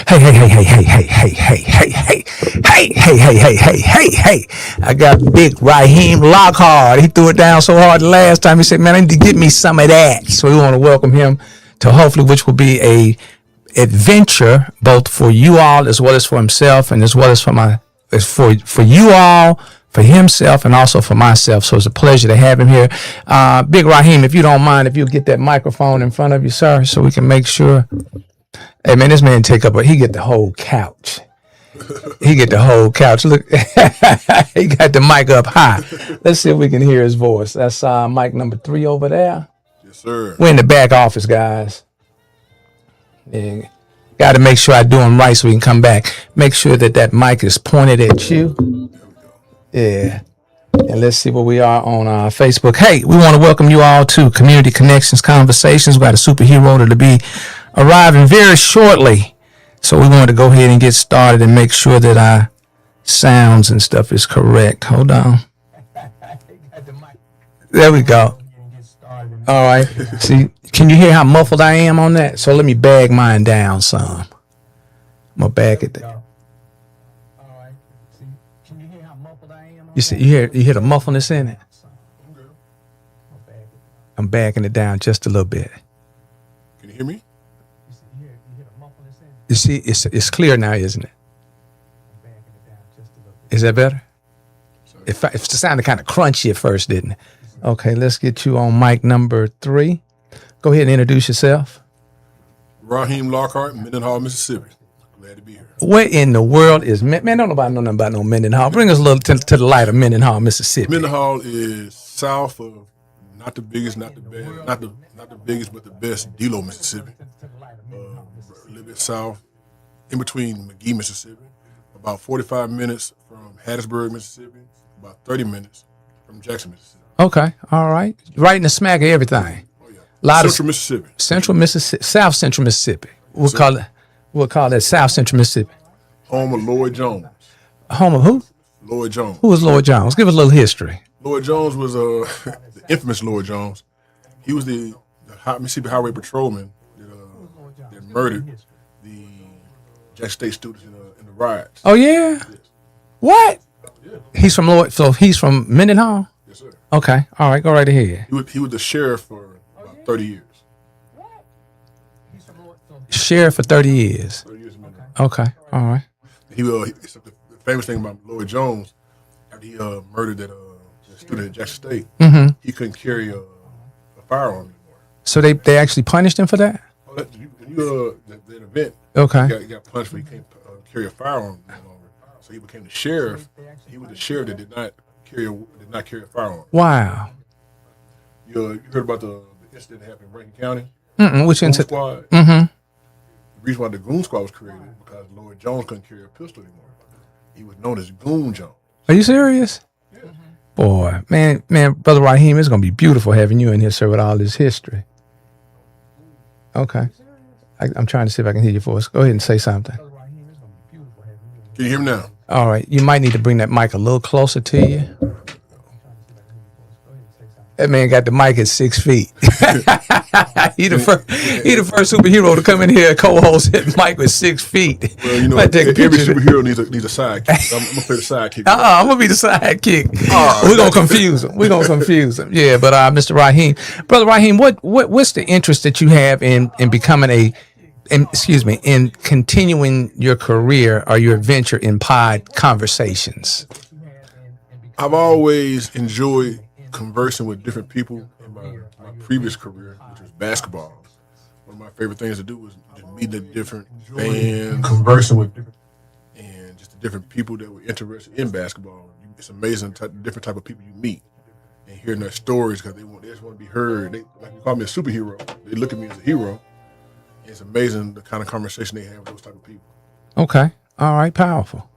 Hey, hey, hey, hey, hey, hey, hey, hey, hey, hey, hey, hey, hey, hey, hey, hey, hey. I got big Rahim Lockhart. He threw it down so hard the last time. He said, man, I need to get me some of that. So we want to welcome him to hopefully, which will be a adventure both for you all as well as for himself and as well as for you all, for himself, and also for myself. So it's a pleasure to have him here. Big Rahim, if you don't mind, if you'll get that microphone in front of you, sir, so we can make sure. Hey, man, this man he get the whole couch. He get the whole couch. Look, he got the mic up high. Let's see if we can hear his voice. That's mic number 3 over there. Yes, sir. We're in the back office, guys. Yeah. Got to make sure I do them right so we can come back. Make sure that mic is pointed at you. Yeah. And let's see where we are on Facebook. Hey, we want to welcome you all to Community Connections Conversations. We got a superhero to be arriving very shortly. So we wanted to go ahead and get started and make sure that our sounds and stuff is correct. Hold on. There we go. All right. See, can you hear how muffled I am on that? So let me bag mine down some. I'm going to bag it down. You see, you hear the muffleness in it? I'm backing it down just a little bit. Can you hear me? You see, it's clear now, isn't it? Is that better? If it sounded kind of crunchy at first, didn't it? Okay, let's get you on mic number 3. Go ahead and introduce yourself. Rahim Lockhart, Mendenhall, Mississippi. Glad to be here. Where in the world is man? Don't nobody know nothing about no Mendenhall. Bring us a little to the light of Mendenhall, Mississippi. Mendenhall is south of not the biggest, not the best, not the biggest, but the best, Delo, Mississippi. A little bit south, in between McGee, Mississippi. About 45 minutes from Hattiesburg, Mississippi. About 30 minutes from Jackson, Mississippi. Okay, all right. Right in the smack of everything. Oh yeah. Mississippi. Central Mississippi, South Central Mississippi. We'll call that South Central Mississippi. Home of Lloyd Jones. Home of who? Lloyd Jones. Who was Lloyd Jones? Give us a little history. Lloyd Jones was the infamous Lloyd Jones. He was the Mississippi Highway Patrolman that murdered the Jackson State students in the riots. Oh yeah. Yes. What? Yeah. He's from Lloyd. So he's from Mendenhall. Yes, sir. Okay. All right. Go right ahead. He was the sheriff for about 30 years. Sheriff for 30 years. 30 years in Mendenhall. Okay. All right. The famous thing about Lloyd Jones, after he murdered that student at Jackson State, he couldn't carry a firearm anymore. So they actually punished him for that? Oh, that event. Okay. He got punished for he can't carry a firearm no longer. So he became the sheriff. He was the sheriff that did not carry a firearm. Wow. You heard about the incident that happened in Rankin Which County? incident? Squad. Mm-hmm. The reason why the Goon Squad was created because Lloyd Jones couldn't carry a pistol anymore. He was known as Goon Jones. Are you serious? Yeah. Boy, man, Brother Rahim, it's gonna be beautiful having you in here, sir, with all this history. Okay. I'm trying to see if I can hear your voice. Go ahead and say something. Can you hear me now? All right. You might need to bring that mic a little closer to you. That man got the mic at 6 feet. he the first superhero to come in here and co-host his mic with 6 feet. Well, you know, every superhero needs a sidekick. I'm gonna play the sidekick. I'm gonna be the sidekick. We're gonna confuse him. Yeah, but Mr. Rahim, Brother Rahim, what's the interest that you have in becoming in continuing your career or your adventure in pod conversations? I've always enjoyed conversing with different people in my previous career, which was basketball. One of my favorite things to do was just meet the different fans, conversing with and just the different people that were interested in basketball. It's amazing the different type of people you meet and hearing their stories because they just want to be heard. They call me a superhero. They look at me as a hero. It's amazing the kind of conversation they have with those type of people. Okay. All right. Powerful.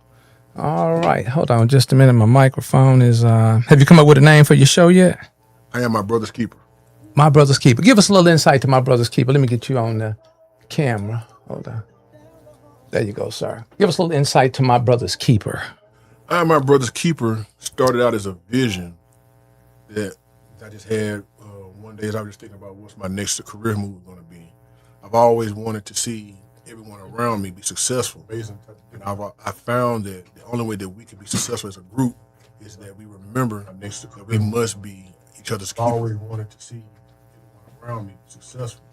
All right. Hold on just a minute. My microphone is... have you come up with a name for your show yet? I am My Brother's Keeper. My Brother's Keeper. Give us a little insight to My Brother's Keeper. Let me get you on the camera. Hold on. There you go, sir. Give us a little insight to My Brother's Keeper. I Am My Brother's Keeper started out as a vision that I just had one day as I was just thinking about what's my next career move going to be. I've always wanted to see everyone around me be successful. And I found that the only way that we can be successful as a group is that we remember that we must be each other's keeper. I always wanted to see everyone around me successful.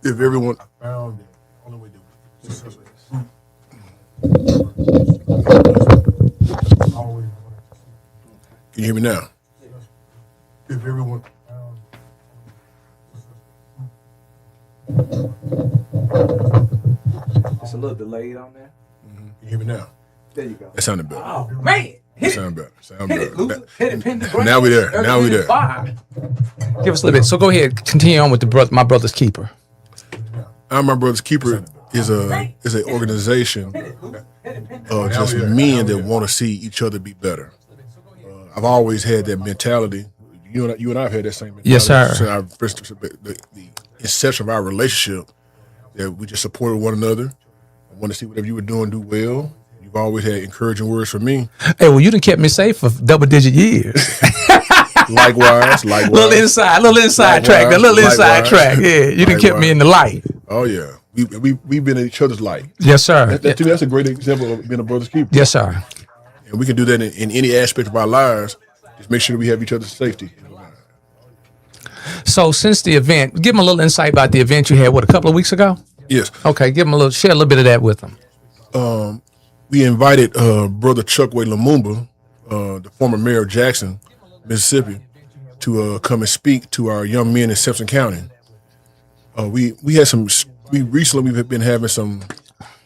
If everyone, I found that the only way that we can be successful as a group. Can you hear me now? If everyone. It's a little delayed on there. Can you hear me now? There you go. That sounded better. Oh man, That sounded better. Sound hit it, better. Luther. Hit it, pin the Now we there. Now we there. Give us a little bit. So go ahead, continue on with my brother's keeper. My Brother's Keeper is an organization of just men that want to see each other be better. I've always had that mentality. You and I have had that same mentality. Yes, sir. Since the inception of our relationship, that we just supported one another. I want to see whatever you were doing, do well. You've always had encouraging words from me. Hey, well, you done kept me safe for double-digit years. Likewise. Little inside track. Yeah, you done kept me in the light. Oh yeah, we've been in each other's light. Yes, sir. To me, that's a great example of being a brother's keeper. Yes, sir. And we can do that in any aspect of our lives. Just make sure that we have each other's safety. So since the event, give them a little insight about the event you had, a couple of weeks ago? Yes. Okay, share a little bit of that with them. We invited Brother Chukway Lumumba, the former mayor of Jackson, Mississippi, to come and speak to our young men in Simpson County. We recently we've been having some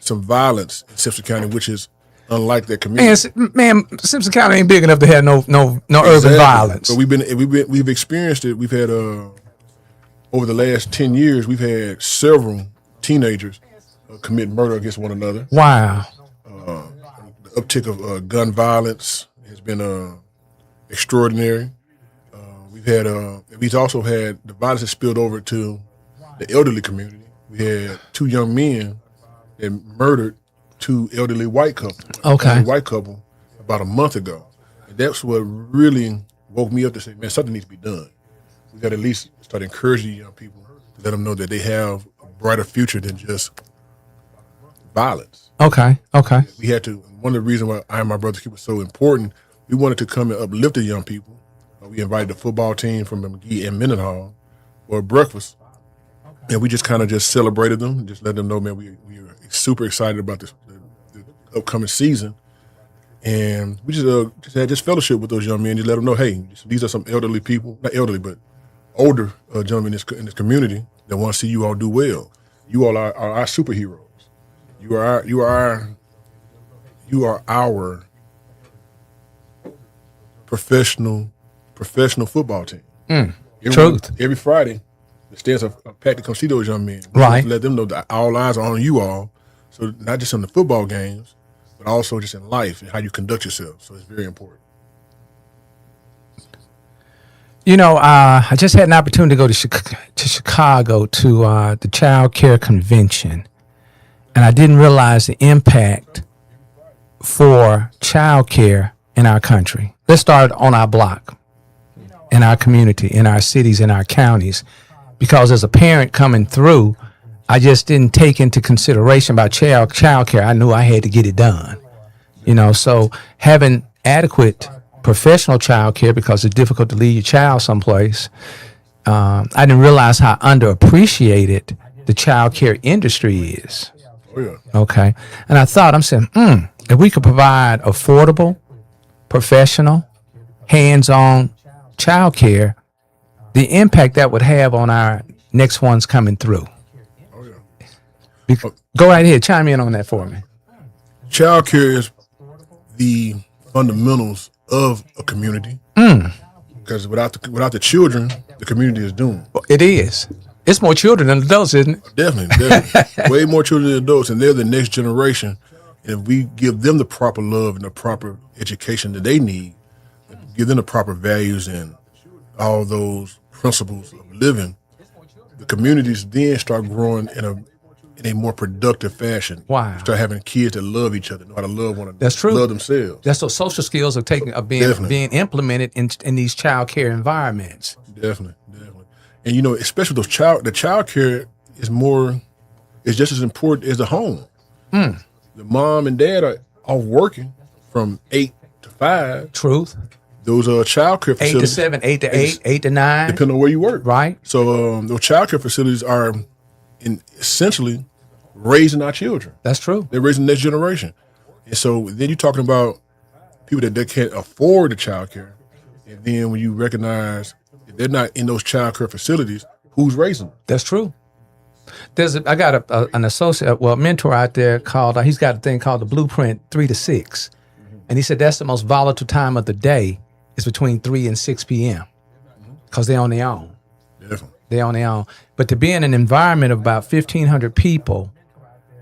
violence in Simpson County, which is unlike that community. Man, Simpson County ain't big enough to have no urban violence. But we've experienced it. We've had over the last 10 years, we've had several teenagers commit murder against one another. Wow. The uptick of gun violence has been extraordinary. We've also had the violence that spilled over to the elderly community. We had two young men that murdered two elderly white couple. About a month ago. And that's what really woke me up to say, man, something needs to be done. We got to at least start encouraging young people to let them know that they have a brighter future than just violence. Okay. We had to. One of the reasons why I and my brother's keeper was so important, we wanted to come and uplift the young people. We invited the football team from McGee and Mendenhall for breakfast. And we just kind of celebrated them, just let them know, man, we are super excited about the upcoming season. And we just had fellowship with those young men, just let them know, hey, these are some elderly people, not elderly, but older gentlemen in this community that want to see you all do well. You all are our superheroes. You are our professional football team. Every Friday, the stands are packed to come see those young men. Right. Let them know that all eyes are on you all. So not just in the football games, but also just in life and how you conduct yourself. So it's very important. You know, I just had an opportunity to go to Chicago to the Child Care Convention, and I didn't realize the impact for child care in our country. Let's start on our block, in our community, in our cities, in our counties, because as a parent coming through, I just didn't take into consideration about child care. I knew I had to get it done, you know. So having adequate professional child care, because it's difficult to leave your child someplace. I didn't realize how underappreciated the child care industry is. Oh yeah. Okay, and I'm saying, if we could provide affordable, professional, hands-on child care, the impact that would have on our next ones coming through. Go right ahead, chime in on that for me. Child care is the fundamentals of a community. Because without the children, the community is doomed. It is. It's more children than adults, isn't it? Definitely. Way more children than adults, and they're the next generation. And if we give them the proper love and the proper education that they need, give them the proper values and all those principles of living, the communities then start growing in a more productive fashion. Wow. Start having kids that love each other, know how to love one another. That's true. Love themselves. That's those social skills are being implemented in these child care environments. Definitely. And you know, especially the child care is more is just as important as the home. The mom and dad are off working from 8 to 5. Truth. Those are childcare 8 facilities. to 7, 8 to 8, 8 to 9. Depending on where you work. Right. So those childcare facilities are essentially raising our children. That's true. They're raising the next generation. And so then you're talking about people that can't afford the childcare. And then when you recognize that they're not in those childcare facilities, who's raising them? That's true. I got an associate, mentor out there called, he's got a thing called the Blueprint 3 to 6. And he said that's the most volatile time of the day is between 3 and 6 p.m. because they're on their own. Definitely. They're on their own. But to be in an environment of about 1,500 people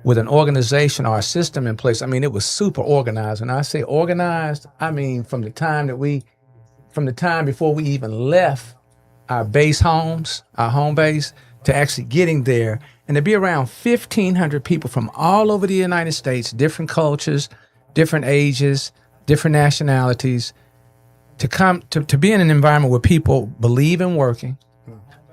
with an organization or a system in place, I mean, it was super organized. And I say organized, I mean, from the time before we even left our base homes, our home base, to actually getting there, and to be around 1,500 people from all over the United States, different cultures, different ages, different nationalities, to come to be in an environment where people believe in working,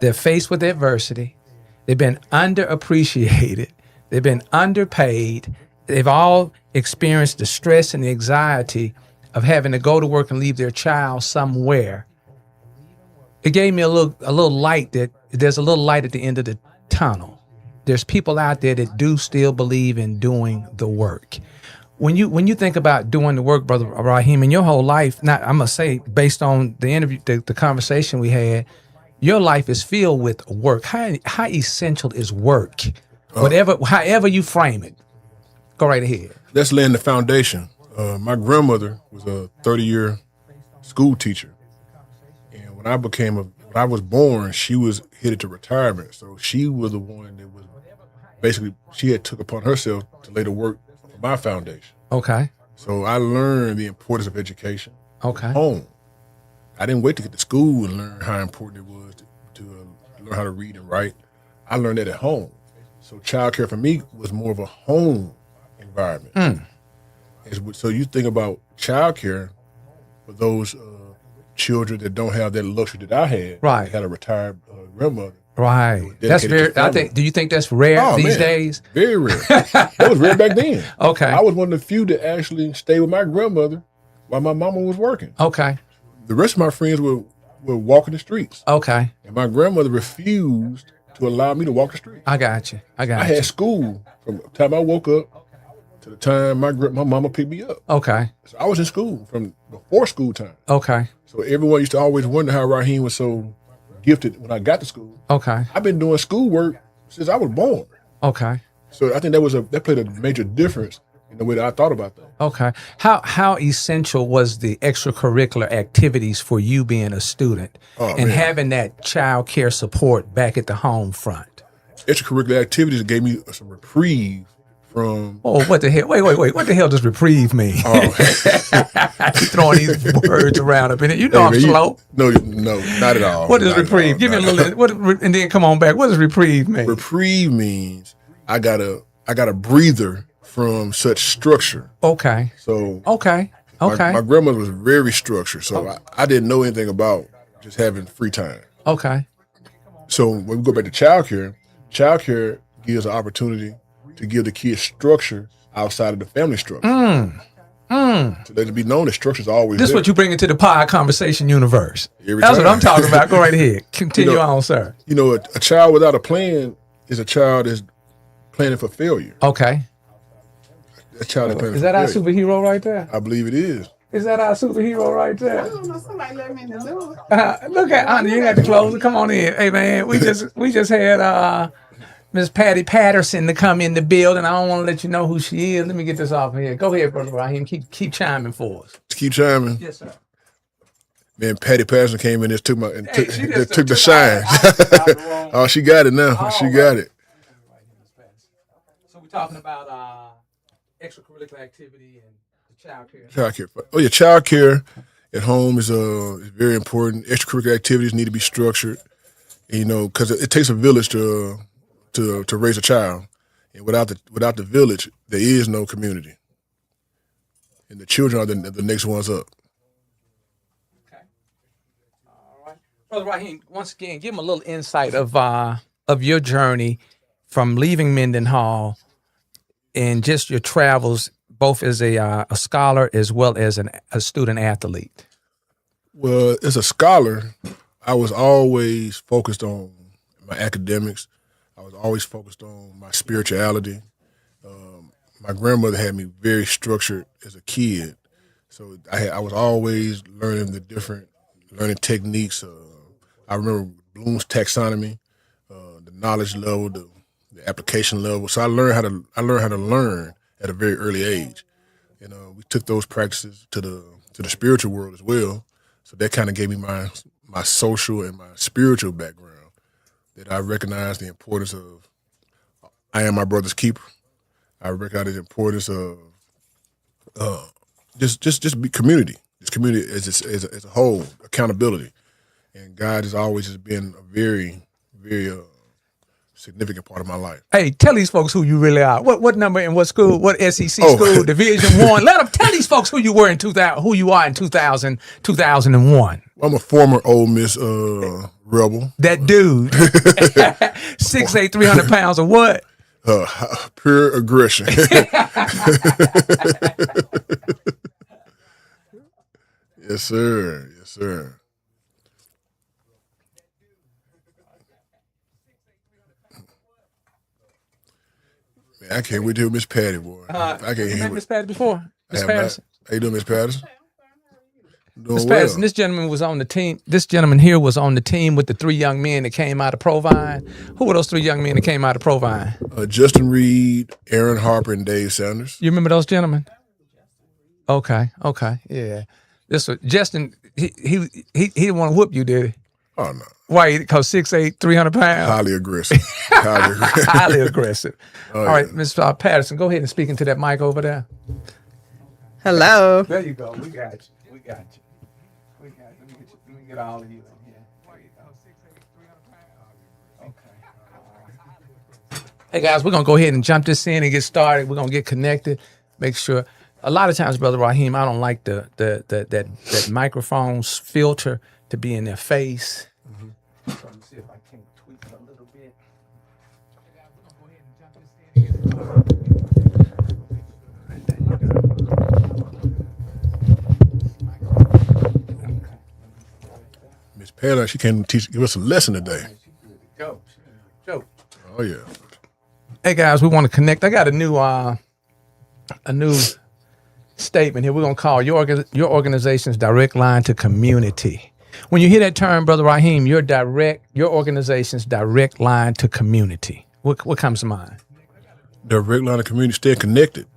they're faced with adversity, they've been underappreciated, they've been underpaid, they've all experienced the stress and the anxiety of having to go to work and leave their child somewhere. It gave me a little light that there's a little light at the end of the tunnel. There's people out there that do still believe in doing the work. When you think about doing the work, Brother Rahim, in your whole life, I'm gonna say based on the interview, the conversation we had, your life is filled with work. How essential is work? However you frame it. Go right ahead. Let's lay in the foundation. My grandmother was a 30-year school teacher. And when I was born, she was headed to retirement. So she was the one that was basically, she had took upon herself to lay the work for my foundation. Okay. So I learned the importance of education. Okay. Home. I didn't wait to get to school and learn how important it was to learn how to read and write. I learned that at home. So childcare for me was more of a home environment. So you think about childcare for those children that don't have that luxury that I had. Right. I had a retired grandmother. Right. That's very. Do you think that's rare these days? Very rare. That was rare back then. Okay. I was one of the few that actually stayed with my grandmother while my mama was working. Okay. The rest of my friends were walking the streets. Okay. And my grandmother refused to allow me to walk the street. I got you. I had school from the time I woke up to the time my mama picked me up. Okay. So I was in school from before school time. Okay. So everyone used to always wonder how Rahim was so gifted when I got to school. Okay. I've been doing schoolwork since I was born. Okay. So I think that played a major difference in the way that I thought about that. Okay. How essential was the extracurricular activities for you being a student and having that child care support back at the home front? Extracurricular activities gave me some reprieve from... Oh, what the hell? Wait. What the hell does reprieve mean? Oh. Keep throwing these words around up in it. You know I'm slow. No, not at all. What does reprieve? Give me a little... and then come on back. What does reprieve mean? Reprieve means I got a breather from such structure. Okay. So okay. My grandmother was very structured, so I didn't know anything about just having free time. Okay. So when we go back to childcare gives an opportunity to give the kids structure outside of the family structure. So let it be known that structure is always This is there. what you bring into the pod conversation universe. Every That's time. what I'm talking about. Go right ahead. Continue on, sir. You know, a child without a plan is a child that's planning for failure. Okay. That child is planning Is for that our failure. superhero right there? I believe it is. Is that our superhero right there? I don't know. Somebody let me in the door. Look at Honey, you ain't got to close it. Come on in. Hey man, we just had Miss Patty Patterson to come in the building. I don't want to let you know who she is. Let me get this off here. Go ahead, Brother Rahim. Keep chiming for us. Just keep chiming. Yes, sir. Man, Patty Patterson came in and took the took shine. Oh, she got it now. She got it. So we're talking about extracurricular activity and childcare. Childcare. Oh yeah, childcare at home is very important. Extracurricular activities need to be structured. You know, because it takes a village to raise a child, and without the village, there is no community, and the children are the next ones up. Okay. All right, Brother Rahim. Once again, give him a little insight of your journey from leaving Mendenhall and just your travels, both as a scholar as well as a student athlete? Well, as a scholar, I was always focused on my academics. I was always focused on my spirituality. My grandmother had me very structured as a kid, so I was always learning the different learning techniques. I remember Bloom's taxonomy, the knowledge level, the application level. So I learned how to learn at a very early age, and we took those practices to the spiritual world as well. So that kind of gave me my social and my spiritual background, that I recognized the importance of I am my brother's keeper. I recognize the importance of just be community. This community as a whole, accountability. And God has always just been a very, very significant part of my life. Hey, tell these folks who you really are. What number and what school? What SEC school? Division 1. Let them tell these folks who you were in 2000. Who you are in 2001. I'm a former Ole Miss rebel. That dude, 6'8", 300 pounds, or what? Pure aggression. Yes, sir. Yes, sir. Man, I can't wait to hear Miss Patty, boy. I can't hear Met Miss Patty before. Miss Patterson. How you doing, Miss Patterson? Miss Patterson, this gentleman was on the team. This gentleman here was on the team with the 3 young men that came out of Provine. Who were those 3 young men that came out of Provine? Justin Reed, Aaron Harper, and Dave Sanders. You remember those gentlemen? Okay, yeah. This was Justin. He didn't want to whoop you, did he? Oh no. Why? Because 6'8", 300 pounds. Highly aggressive. Highly aggressive. Oh, all right, Ms. Patterson, go ahead and speak into that mic over there. Hello. There you go. We got you. Let me get all of you in here. There you go. Okay. Hey guys, we're gonna go ahead and jump this in and get started. We're gonna get connected. Make sure. A lot of times, Brother Rahim, I don't like that microphone's filter to be in their face. Mm-hmm. So let me see if I can tweak it a little bit. Okay, guys, we're gonna go ahead and jump this in and get started. Miss Patty, she can give us a lesson today. Go. Oh yeah. Hey guys, we want to connect. I got a new statement here. We're gonna call your organization's direct line to community. When you hear that term, Brother Rahim, your organization's direct line to community. What comes to mind? Direct line to community, stay connected.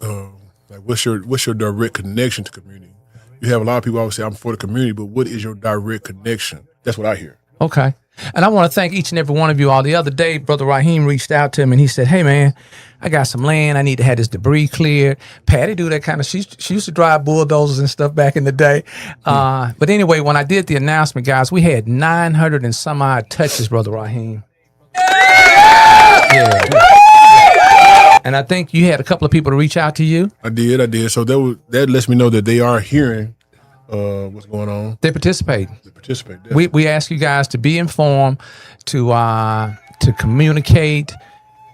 Like what's your direct connection to community? You have a lot of people always say, I'm for the community, but what is your direct connection? That's what I hear. Okay. And I want to thank each and every one of you all. The other day, Brother Rahim reached out to him and he said, hey, man, I got some land. I need to have this debris cleared. Patty do that kind of, she used to drive bulldozers and stuff back in the day. But anyway, when I did the announcement, guys, we had 900 and some odd touches, Brother Rahim. Yeah. And I think you had a couple of people to reach out to you. I did. So that lets me know that they are hearing what's going on. They participate. Definitely. We ask you guys to be informed, to communicate,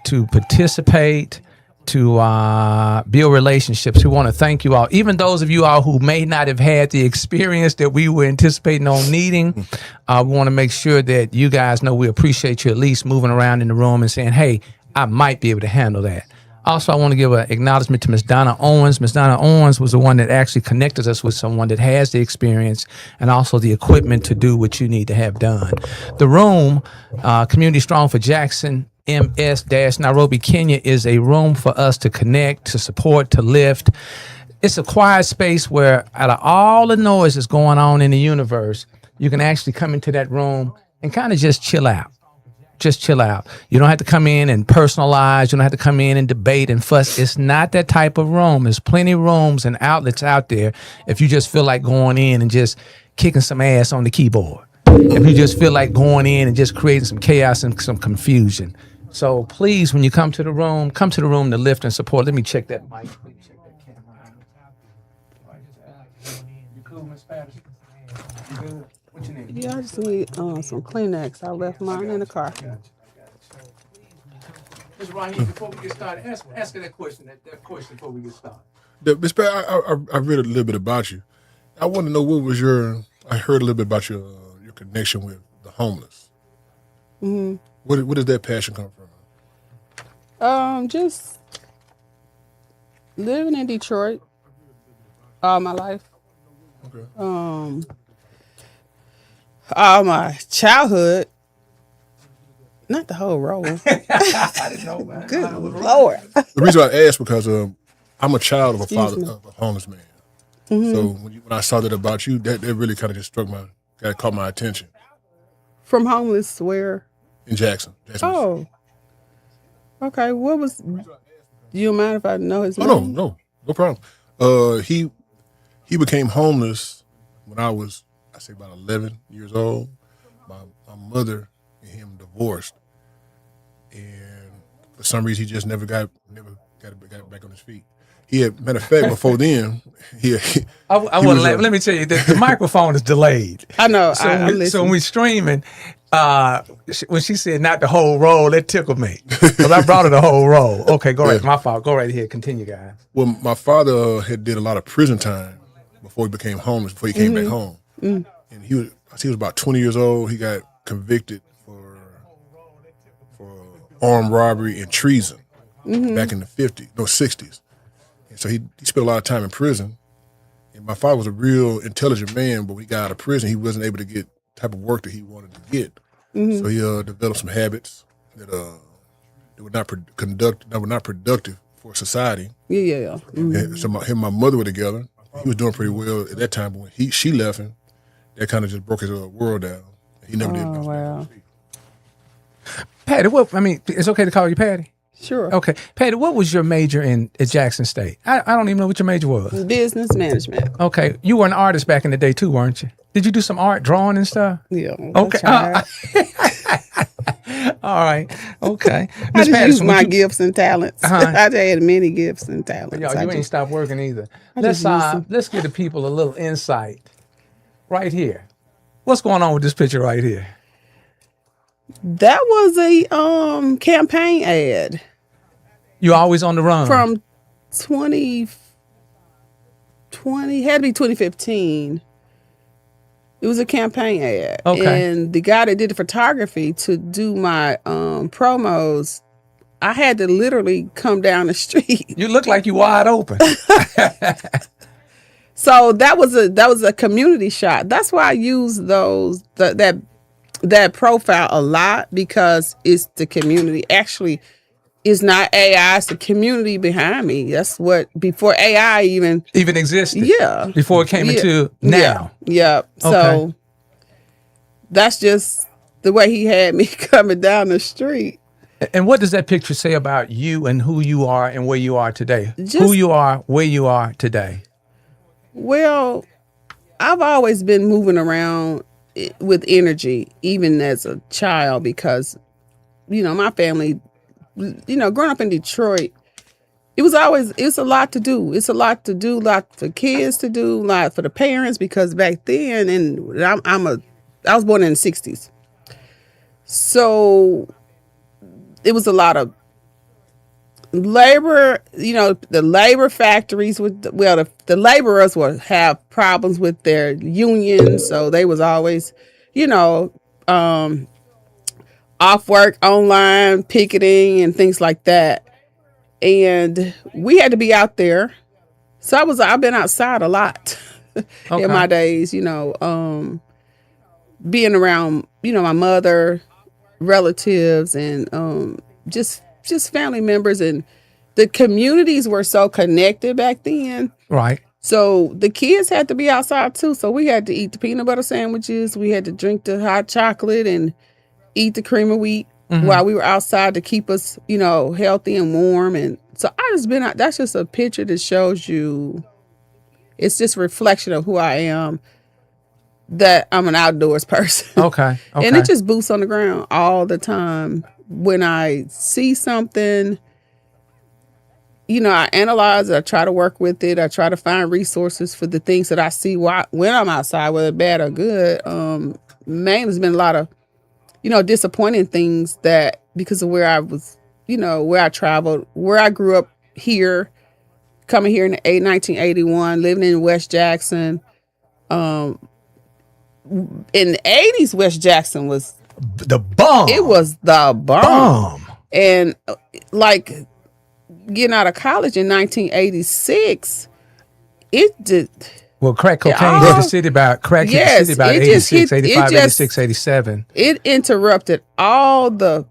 to participate, to build relationships. We want to thank you all. Even those of you all who may not have had the experience that we were anticipating on needing, we want to make sure that you guys know we appreciate you at least moving around in the room and saying, hey, I might be able to handle that. Also, I want to give an acknowledgement to Ms. Donna Owens. Ms. Donna Owens was the one that actually connected us with someone that has the experience and also the equipment to do what you need to have done. The room, Community Strong for Jackson, MS-Nairobi, Kenya, is a room for us to connect, to support, to lift. It's a quiet space where out of all the noise that's going on in the universe, you can actually come into that room and kind of just chill out. Just chill out. You don't have to come in and personalize. You don't have to come in and debate and fuss. It's not that type of room. There's plenty of rooms and outlets out there if you just feel like going in and just kicking some ass on the keyboard. If you just feel like going in and just creating some chaos and some confusion. So please, when you come to the room to lift and support. Let me check that mic. Let me check that camera. You cool, Miss Patterson? You good? What you need? Yeah, I just need some Kleenex. I left mine in the car. Ms. Rahim, before we get started, ask her that question before we get started. Miss Pat, I read a little bit about you. I want to know what was I heard a little bit about your connection with the homeless. Mm-hmm. Where does that passion come from? Just living in Detroit all my life. Okay. All my childhood. Not the whole row. I didn't know, man. Good Lord. The reason I asked because I'm a child of a father of a homeless man. Mm-hmm. So when I saw that about you, that really kind of just caught my attention. From homeless where? In Jackson. Oh. Okay. What was? Do you mind if I know his name? No problem. He became homeless when I was, I say, about 11 years old. My mother and him divorced, and for some reason he just never got back on his feet. He had, matter of fact, before then, let me tell you, the microphone is delayed. I know. So when we streaming, when she said not the whole roll, it tickled me because I brought her the whole roll. Okay, go right. My fault. Go right ahead. Continue, guys. Well, my father had did a lot of prison time before he became homeless. Before he came back home, and he was about 20 years old. He got convicted for armed robbery and treason back in the 60s. And so he spent a lot of time in prison. And my father was a real intelligent man, but when he got out of prison, he wasn't able to get the type of work that he wanted to get. Mm-hmm. So he developed some habits that were not productive for society. Yeah. Mm-hmm. So him and my mother were together. He was doing pretty well at that time, but when she left him, that kind of just broke his world down. He never did. Oh, wow. Patty, it's okay to call you Patty? Sure. Okay. Patty, what was your major at Jackson State? I don't even know what your major was. Business management. Okay. You were an artist back in the day too, weren't you? Did you do some art, drawing and stuff? Yeah. Okay. All right. Okay. I just used my gifts and talents. I just had many gifts and talents. Yo, you ain't stopped working either. Let's give the people a little insight right here. What's going on with this picture right here? That was a campaign ad. You always on the run? From 2020, had to be 2015. It was a campaign ad. Okay. And the guy that did the photography to do my promos, I had to literally come down the street. You look like you wide open. So that was a community shot. That's why I use that profile a lot, because it's the community. Actually, it's not AI, it's the community behind me. That's what, before AI even existed. Yeah. Before it came into now. Yeah. So that's just the way he had me coming down the street. And what does that picture say about you and who you are and where you are today? Who you are, where you are today? Well, I've always been moving around with energy, even as a child, because, my family, growing up in Detroit, it's a lot to do. It's a lot to do, a lot for kids to do, a lot for the parents, because back then, and I was born in the 60s. So it was a lot of labor, the labor factories the laborers would have problems with their unions. So they was always, off work, online, picketing and things like that. And we had to be out there. So I've been outside a lot in my days, being around, my mother, relatives, and just family members. And the communities were so connected back then. Right. So the kids had to be outside too. So we had to eat the peanut butter sandwiches. We had to drink the hot chocolate and eat the cream of wheat while we were outside to keep us, healthy and warm. And so I just been out. That's just a picture that shows you, it's just a reflection of who I am, that I'm an outdoors person. Okay. And it just boots on the ground all the time. When I see something, I analyze it, I try to work with it, I try to find resources for the things that I see when I'm outside, whether bad or good. Man, there's been a lot of, disappointing things that, because of where I was where I traveled, where I grew up here, coming here in 1981, living in West Jackson. In the 80s, West Jackson was the bomb. It was the bomb. And like getting out of college in 1986, it did. Well, crack cocaine hit the city about 86, 85, 86, 87. It interrupted all the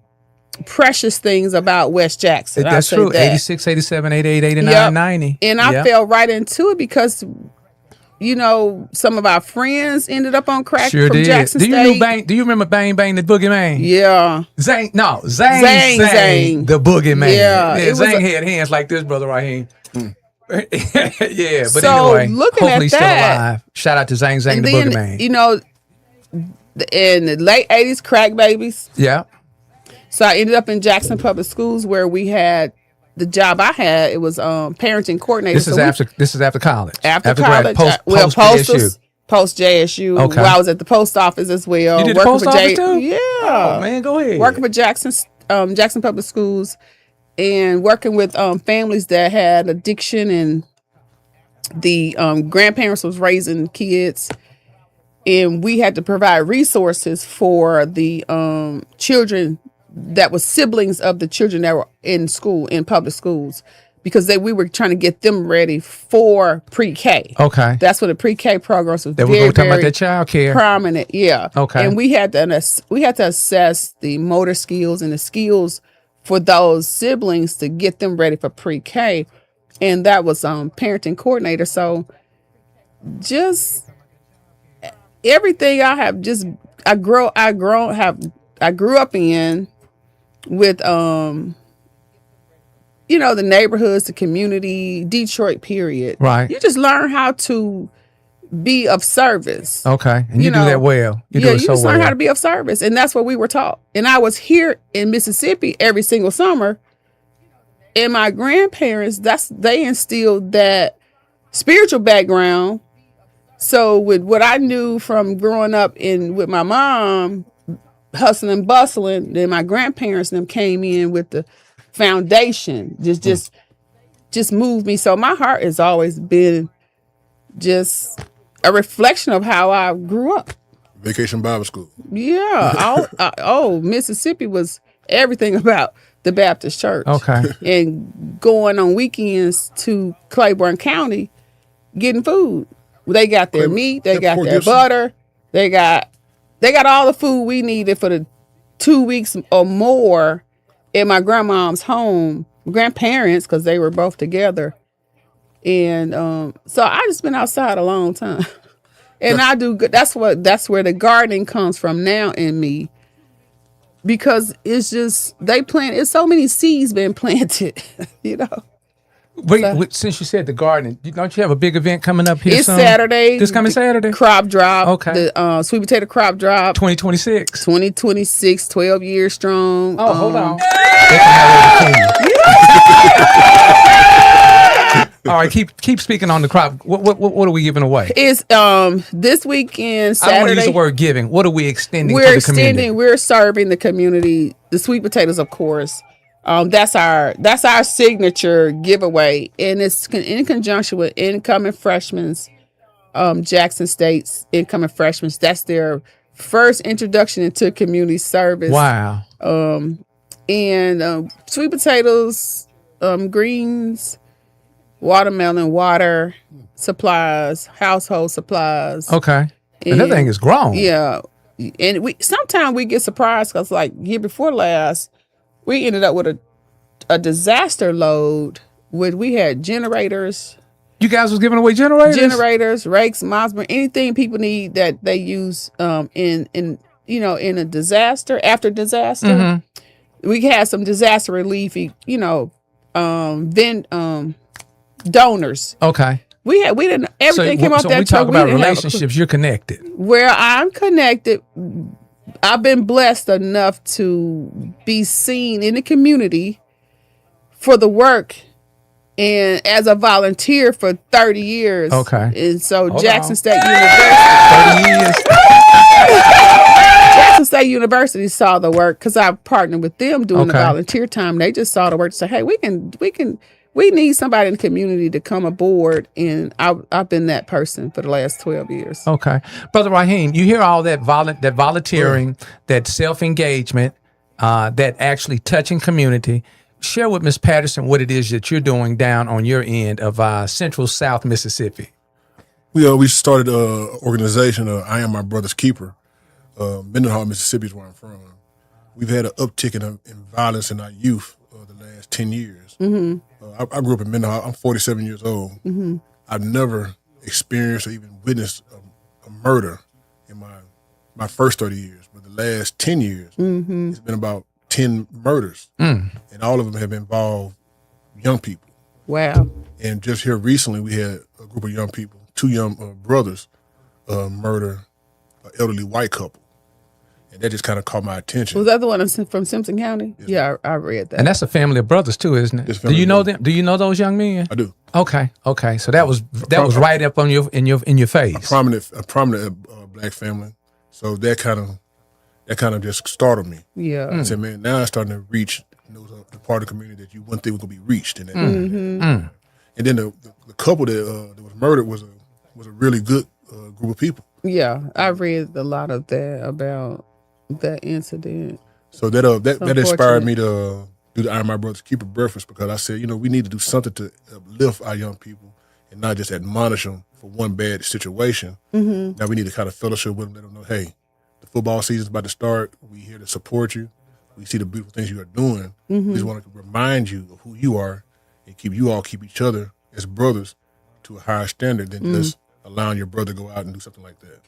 precious things about West Jackson. That's true. 86, 87, 88, 89, 90. And I fell right into it because, some of our friends ended up on crack from Jackson State. Do you remember Bang Bang the Boogeyman? Yeah. Zang the Boogeyman. Yeah. Zang had hands like this, Brother Raheem. Yeah, but so anyway, looking hopefully at he's still that, alive. Shout out to Zang and the then, Boogeyman. In the late 80s, crack babies. Yeah. So I ended up in Jackson Public Schools where we had the job I had. It was parenting coordinator. This is after college. After college, post JSU. Post JSU. Okay. Well, I was at the post office as well. You did the post office too? Yeah. Oh man, go ahead. Working for Jackson Public Schools and working with families that had addiction, and the grandparents was raising kids, and we had to provide resources for the children that were siblings of the children that were in school, in public schools, because we were trying to get them ready for pre-K. Okay. That's what the pre-K programs was. They were talking about that child care. Prominent, yeah. Okay. And we had to assess the motor skills and the skills for those siblings to get them ready for pre-K, and that was parenting coordinator. So just everything I grew up in with the neighborhoods, the community, Detroit period. Right. You just learn how to be of service. Okay. And you do that well. You do it so just well. learn how to be of service. And that's what we were taught. And I was here in Mississippi every single summer. And my grandparents, they instilled that spiritual background. So with what I knew from growing up with my mom, hustling and bustling, then my grandparents and them came in with the foundation. Just moved me. So my heart has always been just a reflection of how I grew up. Vacation Bible School. Yeah. Mississippi was everything about the Baptist church. Okay. And going on weekends to Claiborne County, getting food. They got their meat, they got their butter, they got all the food we needed for the 2 weeks or more at my grandmom's home, grandparents, because they were both together. And so I just been outside a long time. And I do good. That's where the gardening comes from now in me. Because it's just, it's so many seeds been planted, Wait, since you said the gardening, don't you have a big event coming up here It's soon? Saturday. This coming Saturday? Crop drop. Okay. The sweet potato crop drop. 2026. 2026, 12 years strong. Oh, hold on. All right, keep speaking on the crop. What are we giving away? It's this weekend, Saturday. I don't want to use the word giving. What are we extending to the community? We're serving the community the sweet potatoes, of course. That's our signature giveaway, and it's in conjunction with incoming freshmen, Jackson State's incoming freshmen. That's their first introduction into community service. Wow. And sweet potatoes, greens, watermelon, water, supplies, household supplies. Okay. And that thing is grown. Yeah. And sometimes we get surprised because like year before last, we ended up with a disaster load. We had generators. You guys was giving away generators? Generators, rakes, Mosmer, anything people need that they use in a disaster, after disaster. Mm-hmm. We had some disaster relief, donors. Okay. We didn't, everything came off that truck. So we talk about relationships, you're connected. Where I'm connected, I've been blessed enough to be seen in the community for the work and as a volunteer for 30 years. Okay. And so Hold Jackson on. State University. 30 years. Jackson State University saw the work because I partnered with them doing the Okay. volunteer time. They just saw the work to say, hey, we need somebody in the community to come aboard, and I've been that person for the last 12 years. Okay. Brother Rahim, you hear all that volunteering, that self-engagement, that actually touching community. Share with Ms. Patterson what it is that you're doing down on your end of Central South Mississippi. We started an organization, I Am My Brother's Keeper. Mendenhall, Mississippi is where I'm from. We've had an uptick in violence in our youth the last 10 years. Mm-hmm. I grew up in Mendenhall. I'm 47 years old. Mm-hmm. I've never experienced or even witnessed a murder in my first 30 years. But the last 10 years, Mm-hmm. it's been about 10 murders. And all of them have involved young people. Wow. And just here recently, we had a group of young people, two young brothers, murder an elderly white couple. And that just kind of caught my attention. Was that the one from Simpson County? Yes, Yeah, I read that. And that's a family of brothers too, isn't it? It's Do family you know of them? Do you know those young men? I do. Okay. So that was right up on in your face. A prominent black family. So that kind of just startled me. Yeah. I said, man, now I'm starting to reach the part of the community that you wouldn't think was going to be reached in that. And then the couple that was murdered was a really good group of people. Yeah, I read a lot of that about that incident. So that inspired unfortunate. me to do the I Am My Brother's Keeper breakfast, because I said, we need to do something to uplift our young people and not just admonish them for one bad situation. Mm-hmm. Now we need to kind of fellowship with them, let them know, hey, the football season's about to start. We're here to support you. We see the beautiful things you are doing. We just want to remind you of who you are and keep each other as brothers to a higher standard than just allowing your brother to go out and do something like that.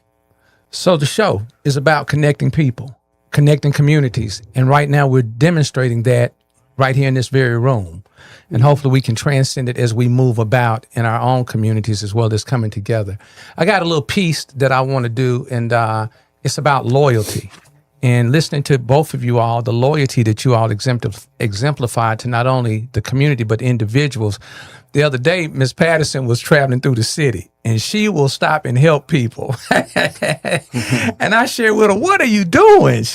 So the show is about connecting people, connecting communities. And right now we're demonstrating that right here in this very room. And hopefully we can transcend it as we move about in our own communities as well as coming together. I got a little piece that I want to do, and it's about loyalty. And listening to both of you all, the loyalty that you all exemplified to not only the community, but individuals. The other day, Ms. Patterson was traveling through the city, and she will stop and help people. And I shared with her, what are you doing?